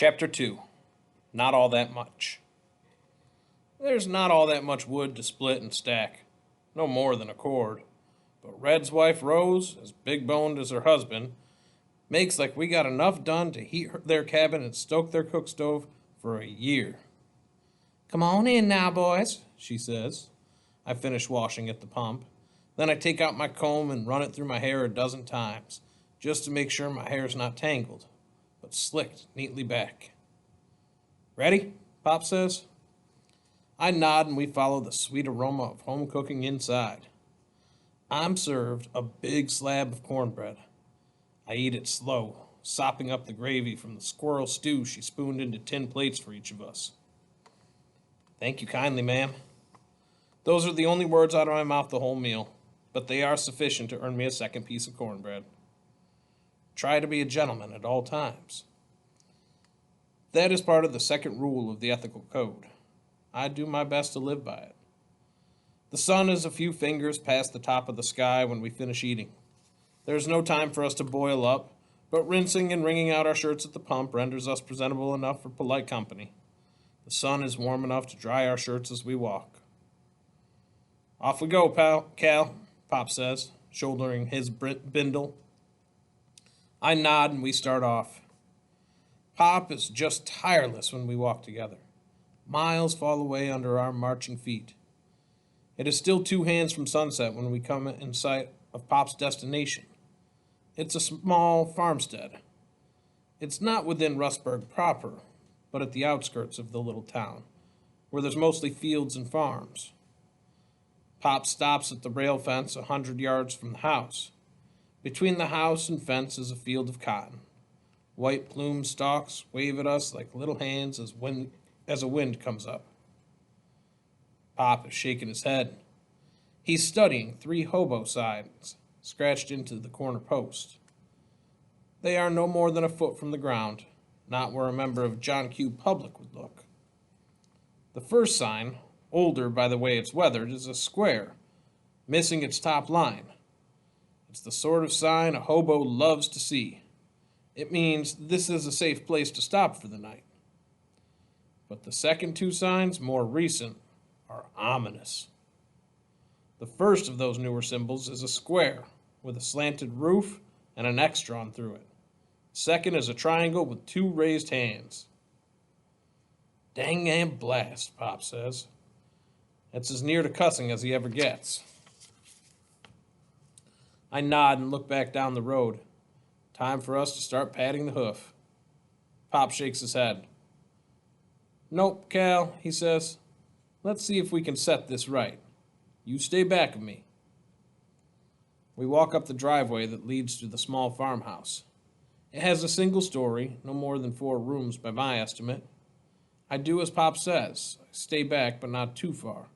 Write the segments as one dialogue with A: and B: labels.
A: Chapter 2. Not all that much. There's not all that much wood to split and stack. No more than a cord. But Red's wife Rose, as big boned as her husband, makes like we got enough done to heat their cabin and stoke their cook stove for a year. Come on in now, boys, she says. I finish washing at the pump. Then I take out my comb and run it through my hair a dozen times, just to make sure my hair's not tangled, but slicked neatly back. Ready? Pop says. I nod and we follow the sweet aroma of home cooking inside. I'm served a big slab of cornbread. I eat it slow, sopping up the gravy from the squirrel stew she spooned into tin plates for each of us. Thank you kindly, ma'am. Those are the only words out of my mouth the whole meal, but they are sufficient to earn me a second piece of cornbread. Try to be a gentleman at all times. That is part of the second rule of the ethical code. I do my best to live by it. The sun is a few fingers past the top of the sky when we finish eating. There is no time for us to boil up, but rinsing and wringing out our shirts at the pump renders us presentable enough for polite company. The sun is warm enough to dry our shirts as we walk. Off we go, Cal, Pop says, shouldering his bindle. I nod and we start off. Pop is just tireless when we walk together. Miles fall away under our marching feet. It is still 2 hands from sunset when we come in sight of Pop's destination. It's a small farmstead. It's not within Rustburg proper, but at the outskirts of the little town, where there's mostly fields and farms. Pop stops at the rail fence 100 yards from the house. Between the house and fence is a field of cotton. White plumed stalks wave at us like little hands as a wind comes up. Pop is shaking his head. He's studying 3 hobo signs scratched into the corner post. They are no more than a foot from the ground, not where a member of John Q. Public would look. The first sign, older by the way it's weathered, is a square, missing its top line. It's the sort of sign a hobo loves to see. It means this is a safe place to stop for the night. But the second 2 signs, more recent, are ominous. The first of those newer symbols is a square with a slanted roof and an X drawn through it. The second is a triangle with 2 raised hands. Dang and blast, Pop says. It's as near to cussing as he ever gets. I nod and look back down the road. Time for us to start patting the hoof. Pop shakes his head. Nope, Cal, he says. Let's see if we can set this right. You stay back of me. We walk up the driveway that leads to the small farmhouse. It has a single story, no more than 4 rooms by my estimate. I do as Pop says. I stay back, but not too far.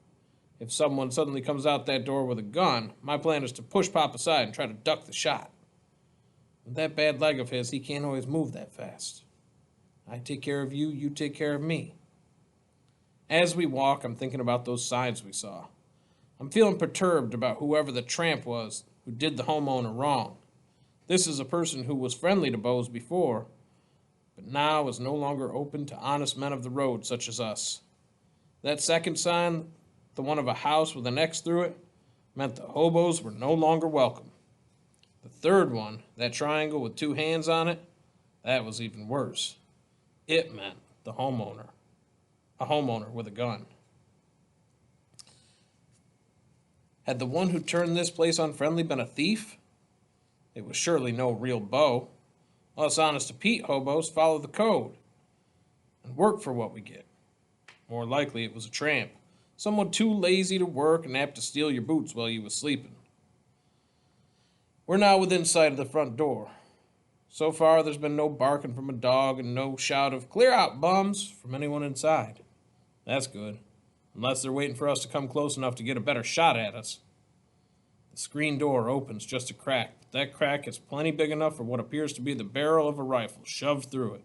A: If someone suddenly comes out that door with a gun, my plan is to push Pop aside and try to duck the shot. With that bad leg of his, he can't always move that fast. I take care of you, you take care of me. As we walk, I'm thinking about those signs we saw. I'm feeling perturbed about whoever the tramp was who did the homeowner wrong. This is a person who was friendly to Bose before, but now is no longer open to honest men of the road such as us. That second sign, the one of a house with an X through it, meant the hobos were no longer welcome. The third one, that triangle with 2 hands on it, that was even worse. It meant the homeowner. A homeowner with a gun. Had the one who turned this place unfriendly been a thief? It was surely no real Bo. Us honest to Pete hobos follow the code and work for what we get. More likely it was a tramp. Someone too lazy to work and apt to steal your boots while you was sleeping. We're now within sight of the front door. So far, there's been no barking from a dog and no shout of, "Clear out, bums," from anyone inside. That's good, unless they're waiting for us to come close enough to get a better shot at us. The screen door opens just a crack, but that crack is plenty big enough for what appears to be the barrel of a rifle shoved through it.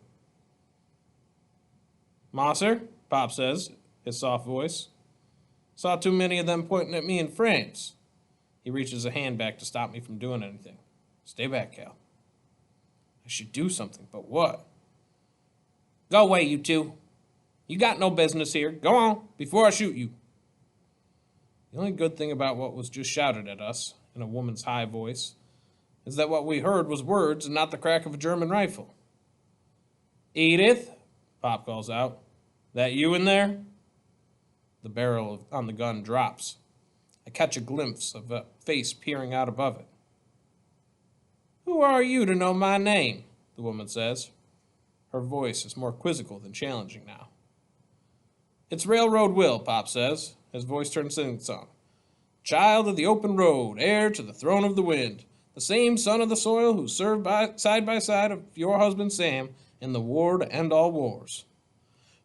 A: "Mosser," Pop says, his soft voice. "Saw too many of them pointing at me in France." He reaches a hand back to stop me from doing anything. "Stay back, Cal." I should do something, but what? Go away, you two. You got no business here. Go on, before I shoot you. The only good thing about what was just shouted at us, in a woman's high voice, is that what we heard was words and not the crack of a German rifle. Edith, Pop calls out. That you in there? The barrel on the gun drops. I catch a glimpse of a face peering out above it. Who are you to know my name? The woman says. Her voice is more quizzical than challenging now. It's Railroad Will, Pop says. His voice turns sing-song. Child of the open road, heir to the throne of the wind, the same son of the soil who served side by side of your husband Sam in the war to end all wars.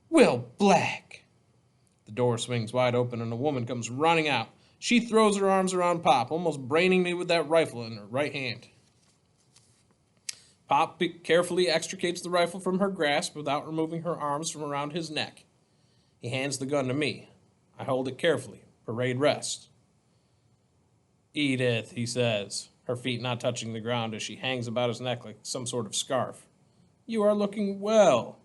A: Will Black! The door swings wide open and a woman comes running out. She throws her arms around Pop, almost braining me with that rifle in her right hand. Pop carefully extricates the rifle from her grasp without removing her arms from around his neck. He hands the gun to me. I hold it carefully. Parade rest. Edith, he says, her feet not touching the ground as she hangs about his neck like some sort of scarf. You are looking well.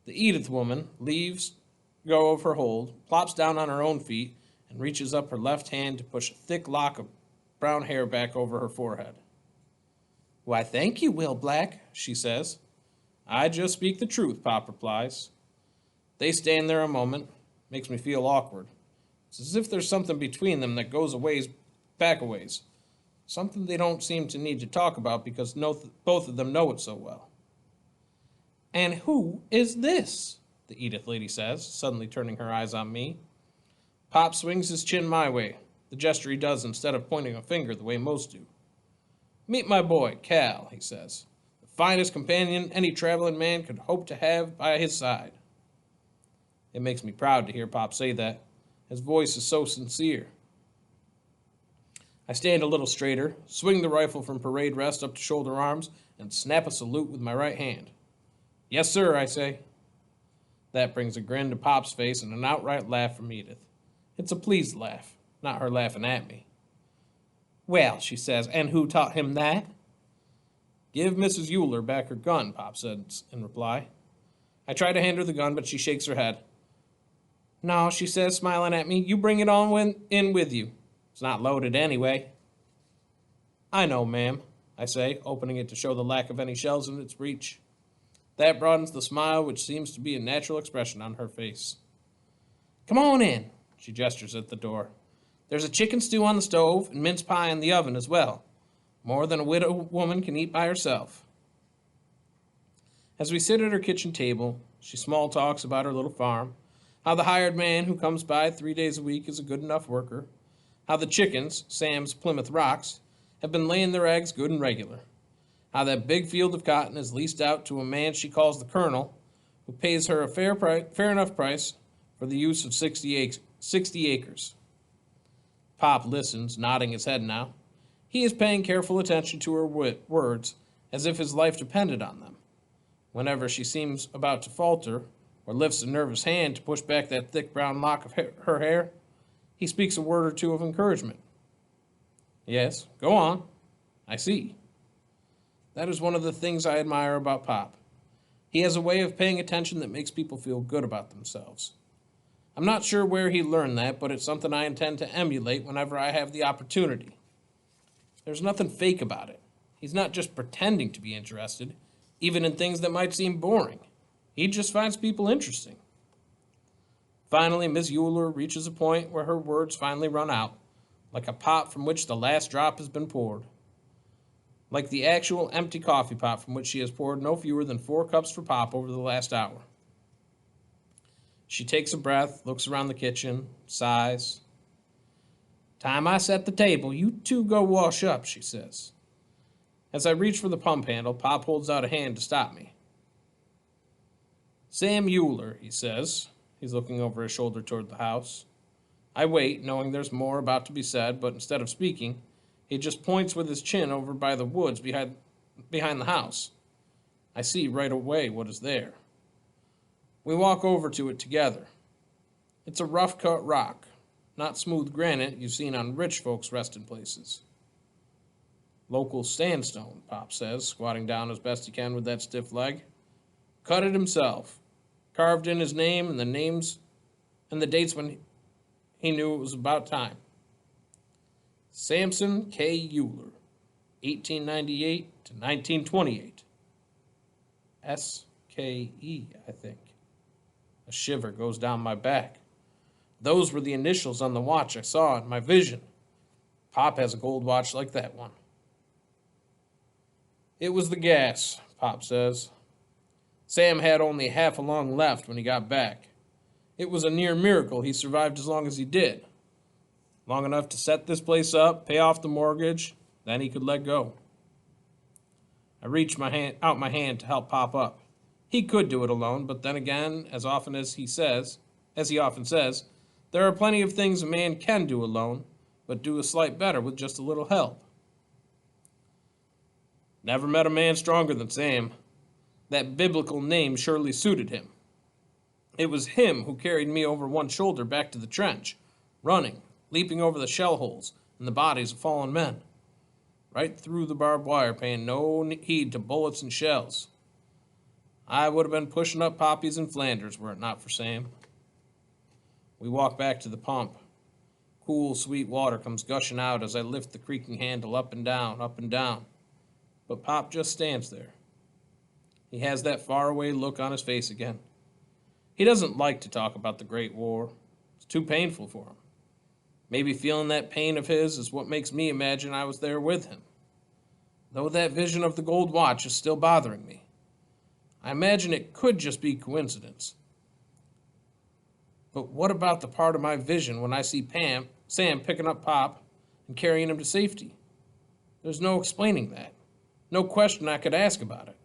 A: The Edith woman leaves go of her hold, plops down on her own feet, and reaches up her left hand to push a thick lock of brown hair back over her forehead. Why, thank you, Will Black, she says. I just speak the truth, Pop replies. They stand there a moment. Makes me feel awkward. It's as if there's something between them that goes a ways, back a ways. Something they don't seem to need to talk about because both of them know it so well. And who is this? The Edith lady says, suddenly turning her eyes on me. Pop swings his chin my way, the gesture he does instead of pointing a finger the way most do. Meet my boy, Cal, he says. The finest companion any traveling man could hope to have by his side. It makes me proud to hear Pop say that. His voice is so sincere. I stand a little straighter, swing the rifle from parade rest up to shoulder arms, and snap a salute with my right hand. Yes, sir, I say. That brings a grin to Pop's face and an outright laugh from Edith. It's a pleased laugh, not her laughing at me. Well, she says, and who taught him that? Give Mrs. Euler back her gun, Pop says in reply. I try to hand her the gun, but she shakes her head. No, she says, smiling at me, you bring it on in with you. It's not loaded anyway. I know, ma'am, I say, opening it to show the lack of any shells in its reach. That broadens the smile which seems to be a natural expression on her face. Come on in, she gestures at the door. There's a chicken stew on the stove and mince pie in the oven as well. More than a widow woman can eat by herself. As we sit at her kitchen table, she small talks about her little farm, how the hired man who comes by 3 days a week is a good enough worker, how the chickens, Sam's Plymouth Rocks, have been laying their eggs good and regular, how that big field of cotton is leased out to a man she calls the Colonel, who pays her a fair enough price for the use of 60 acres. Pop listens, nodding his head now. He is paying careful attention to her words, as if his life depended on them. Whenever she seems about to falter, or lifts a nervous hand to push back that thick brown lock of her hair, he speaks a word or two of encouragement. Yes, go on. I see. That is one of the things I admire about Pop. He has a way of paying attention that makes people feel good about themselves. I'm not sure where he learned that, but it's something I intend to emulate whenever I have the opportunity. There's nothing fake about it. He's not just pretending to be interested, even in things that might seem boring. He just finds people interesting. Finally, Miss Euler reaches a point where her words finally run out, like a pot from which the last drop has been poured. Like the actual empty coffee pot from which she has poured no fewer than 4 cups for Pop over the last hour. She takes a breath, looks around the kitchen, sighs. Time I set the table, you two go wash up, she says. As I reach for the pump handle, Pop holds out a hand to stop me. Sam Euler, he says. He's looking over his shoulder toward the house. I wait, knowing there's more about to be said, but instead of speaking, he just points with his chin over by the woods behind the house. I see right away what is there. We walk over to it together. It's a rough-cut rock, not smooth granite you've seen on rich folks' resting places. Local sandstone, Pop says, squatting down as best he can with that stiff leg. Cut it himself. Carved in his name and the names and the dates when he knew it was about time. Samson K. Euler, 1898 to 1928. SKE, I think. A shiver goes down my back. Those were the initials on the watch I saw in my vision. Pop has a gold watch like that one. It was the gas, Pop says. Sam had only half a lung left when he got back. It was a near miracle he survived as long as he did. Long enough to set this place up, pay off the mortgage, then he could let go. I reached out my hand to help Pop up. He could do it alone, but then again, as he often says, there are plenty of things a man can do alone, but do a slight better with just a little help. Never met a man stronger than Sam. That biblical name surely suited him. It was him who carried me over one shoulder back to the trench, running, leaping over the shell holes and the bodies of fallen men, right through the barbed wire, paying no heed to bullets and shells. I would have been pushing up poppies in Flanders were it not for Sam. We walk back to the pump. Cool, sweet water comes gushing out as I lift the creaking handle up and down, up and down. But Pop just stands there. He has that faraway look on his face again. He doesn't like to talk about the Great War. It's too painful for him. Maybe feeling that pain of his is what makes me imagine I was there with him. Though that vision of the gold watch is still bothering me. I imagine it could just be coincidence. But what about the part of my vision when I see Sam picking up Pop and carrying him to safety? There's no explaining that. No question I could ask about it.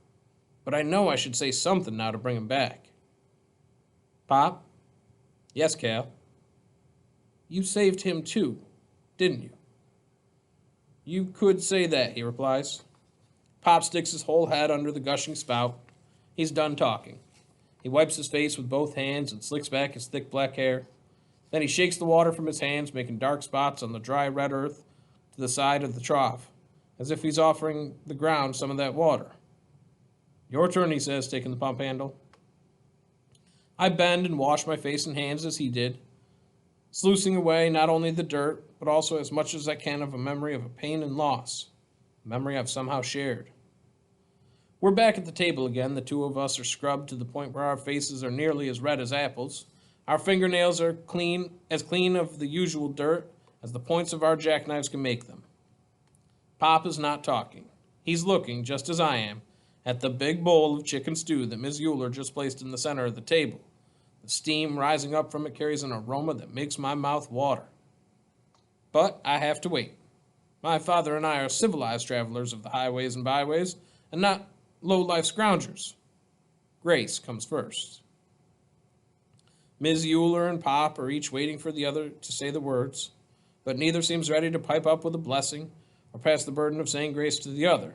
A: But I know I should say something now to bring him back. Pop? Yes, Cal. You saved him too, didn't you? You could say that, he replies. Pop sticks his whole head under the gushing spout. He's done talking. He wipes his face with both hands and slicks back his thick black hair. Then he shakes the water from his hands, making dark spots on the dry red earth to the side of the trough, as if he's offering the ground some of that water. Your turn, he says, taking the pump handle. I bend and wash my face and hands as he did, sluicing away not only the dirt, but also as much as I can of a memory of a pain and loss, a memory I've somehow shared. We're back at the table again. The two of us are scrubbed to the point where our faces are nearly as red as apples. Our fingernails are clean of the usual dirt as the points of our jackknives can make them. Pop is not talking. He's looking, just as I am, at the big bowl of chicken stew that Ms. Euler just placed in the center of the table. The steam rising up from it carries an aroma that makes my mouth water. But I have to wait. My father and I are civilized travelers of the highways and byways, and not low-life scroungers. Grace comes first. Ms. Euler and Pop are each waiting for the other to say the words, but neither seems ready to pipe up with a blessing or pass the burden of saying grace to the other.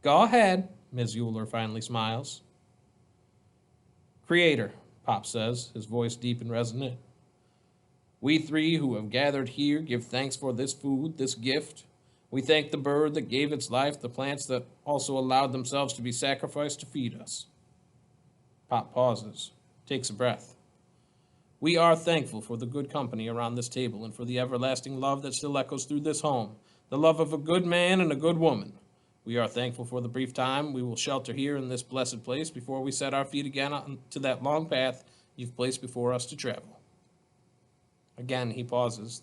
A: Go ahead, Ms. Euler finally smiles. Creator, Pop says, his voice deep and resonant. We three who have gathered here give thanks for this food, this gift. We thank the bird that gave its life, the plants that also allowed themselves to be sacrificed to feed us. Pop pauses, takes a breath. We are thankful for the good company around this table and for the everlasting love that still echoes through this home, the love of a good man and a good woman. We are thankful for the brief time we will shelter here in this blessed place before we set our feet again onto that long path you've placed before us to travel. Again he pauses.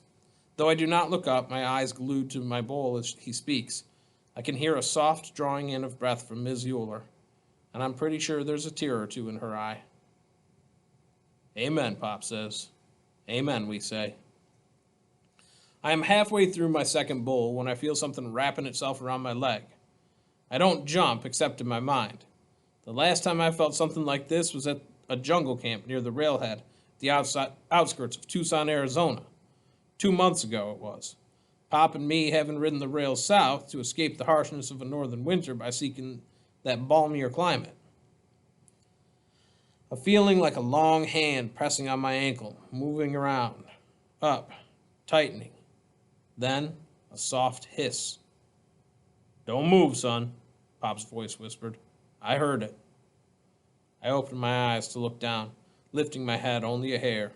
A: Though I do not look up, my eyes glued to my bowl as he speaks, I can hear a soft drawing in of breath from Ms. Euler, and I'm pretty sure there's a tear or two in her eye. Amen, Pop says. Amen, we say. I am halfway through my second bowl when I feel something wrapping itself around my leg. I don't jump, except in my mind. The last time I felt something like this was at a jungle camp near the railhead, the outskirts of Tucson, Arizona. 2 months ago it was. Pop and me having ridden the rails south to escape the harshness of a northern winter by seeking that balmier climate. A feeling like a long hand pressing on my ankle, moving around, up, tightening. Then a soft hiss. Don't move, son, Pop's voice whispered. I heard it. I opened my eyes to look down, lifting my head only a hair.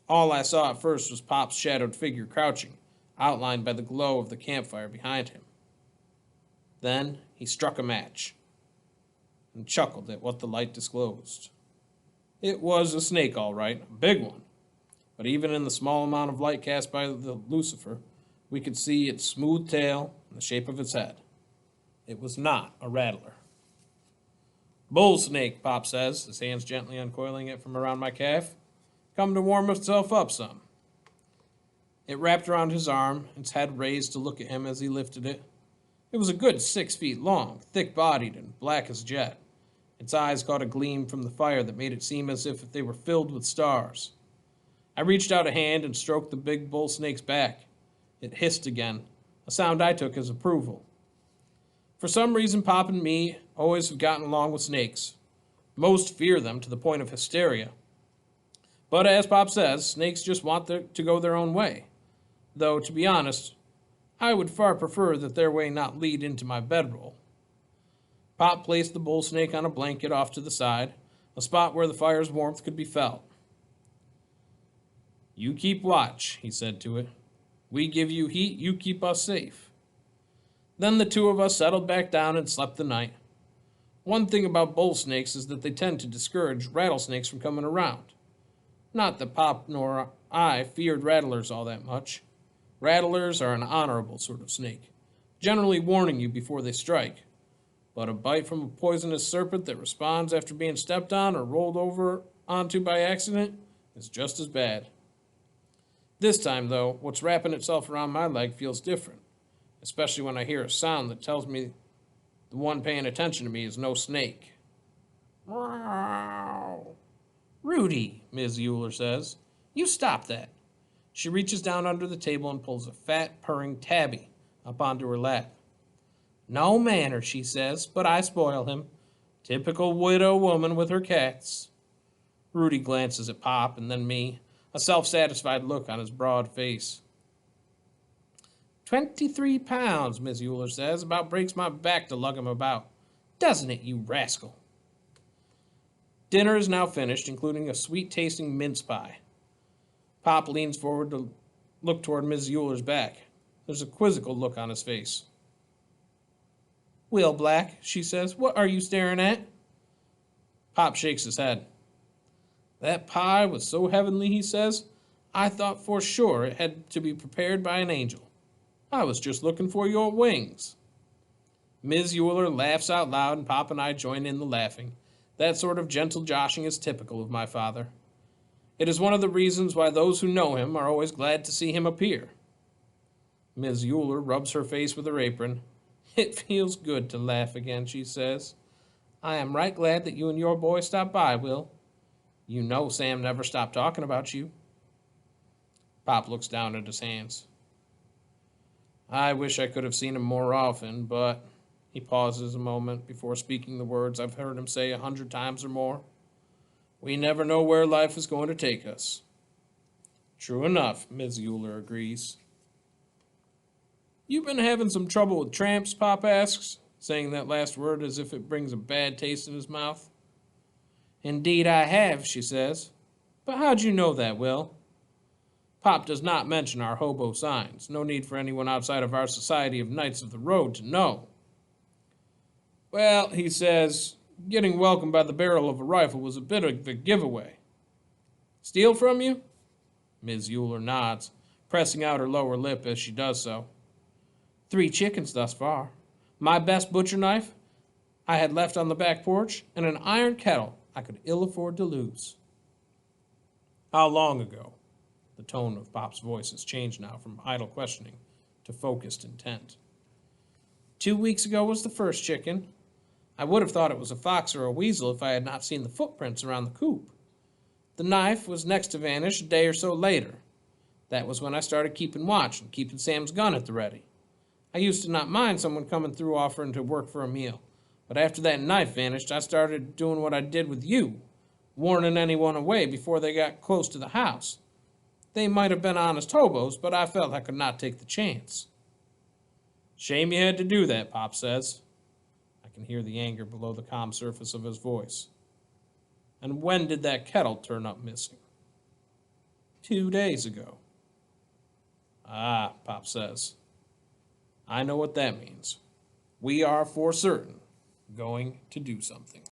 A: All I saw at first was Pop's shadowed figure crouching, outlined by the glow of the campfire behind him. Then he struck a match and chuckled at what the light disclosed. It was a snake, all right, a big one, but even in the small amount of light cast by the lucifer, we could see its smooth tail and the shape of its head. It was not a rattler. Bull snake, Pop says, his hands gently uncoiling it from around my calf. Come to warm itself up some. It wrapped around his arm, its head raised to look at him as he lifted it. It was a good 6 feet long, thick-bodied, and black as jet. Its eyes caught a gleam from the fire that made it seem as if they were filled with stars. I reached out a hand and stroked the big bull snake's back. It hissed again, a sound I took as approval. For some reason, Pop and me always have gotten along with snakes. Most fear them to the point of hysteria. But as Pop says, snakes just want to go their own way. Though, to be honest, I would far prefer that their way not lead into my bedroll. Pop placed the bull snake on a blanket off to the side, a spot where the fire's warmth could be felt. You keep watch, he said to it. We give you heat, you keep us safe. Then the two of us settled back down and slept the night. One thing about bull snakes is that they tend to discourage rattlesnakes from coming around. Not that Pop nor I feared rattlers all that much. Rattlers are an honorable sort of snake, generally warning you before they strike. But a bite from a poisonous serpent that responds after being stepped on or rolled over onto by accident is just as bad. This time, though, what's wrapping itself around my leg feels different, especially when I hear a sound that tells me the one paying attention to me is no snake. Wow. Rudy, Ms. Euler says, you stop that. She reaches down under the table and pulls a fat, purring tabby up onto her lap. No manner, she says, but I spoil him. Typical widow woman with her cats. Rudy glances at Pop and then me, a self-satisfied look on his broad face. 23 pounds, Miss Euler says, about breaks my back to lug him about. Doesn't it, you rascal? Dinner is now finished, including a sweet-tasting mince pie. Pop leans forward to look toward Miss Euler's back. There's a quizzical look on his face. Will Black, she says, what are you staring at? Pop shakes his head. That pie was so heavenly, he says, I thought for sure it had to be prepared by an angel. I was just looking for your wings. Ms. Euler laughs out loud, and Pop and I join in the laughing. That sort of gentle joshing is typical of my father. It is one of the reasons why those who know him are always glad to see him appear. Ms. Euler rubs her face with her apron. It feels good to laugh again, she says. I am right glad that you and your boy stopped by, Will. You know Sam never stopped talking about you. Pop looks down at his hands. I wish I could have seen him more often, but... He pauses a moment before speaking the words I've heard him say 100 times or more. We never know where life is going to take us. True enough, Ms. Euler agrees. You been having some trouble with tramps, Pop asks, saying that last word as if it brings a bad taste in his mouth. Indeed I have, she says. But how'd you know that, Will? Pop does not mention our hobo signs. No need for anyone outside of our society of Knights of the Road to know. Well, he says, getting welcomed by the barrel of a rifle was a bit of a giveaway. Steal from you? Ms. Euler nods, pressing out her lower lip as she does so. 3 chickens thus far. My best butcher knife I had left on the back porch, and an iron kettle I could ill afford to lose. How long ago? The tone of Pop's voice has changed now from idle questioning to focused intent. 2 weeks ago was the first chicken. I would have thought it was a fox or a weasel if I had not seen the footprints around the coop. The knife was next to vanish a day or so later. That was when I started keeping watch and keeping Sam's gun at the ready. I used to not mind someone coming through offering to work for a meal, but after that knife vanished, I started doing what I did with you, warning anyone away before they got close to the house. They might have been honest hobos, but I felt I could not take the chance. Shame you had to do that, Pop says. I can hear the anger below the calm surface of his voice. And when did that kettle turn up missing? 2 days ago. Ah, Pop says. I know what that means. We are for certain going to do something.